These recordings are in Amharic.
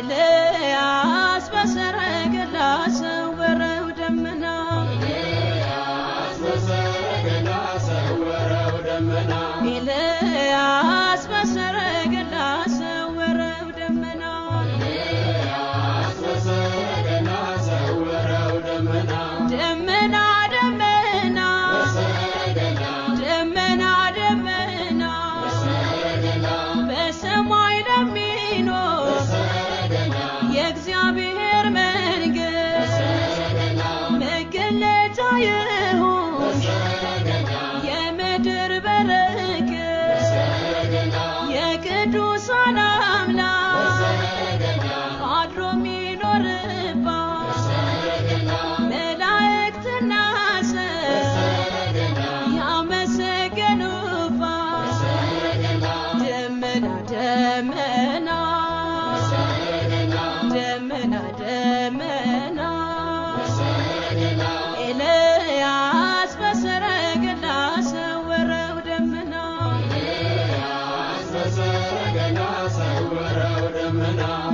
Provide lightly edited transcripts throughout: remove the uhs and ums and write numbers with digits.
ኤልያስ በሰረገላ ሰወረው ደመና ኤልያስ በሰረገላ ሰወረው ደመና ደመና ደመና ደመና ደመና በሰማይ ለሚኖር የእግዚአብሔር መንግሥት መገለጫ ይሁን የምድር በረከት የቅዱሳን አምላክ አድሮ የሚኖርባት መላእክትና ሰው ያመሰገኑባት ደመና ደመና ደመና ደመና ኤልያስ በሰረገላ ሰወረው ደመና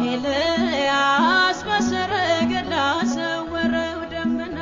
ኤልያስ በሰረገላ ሰወረው ደመና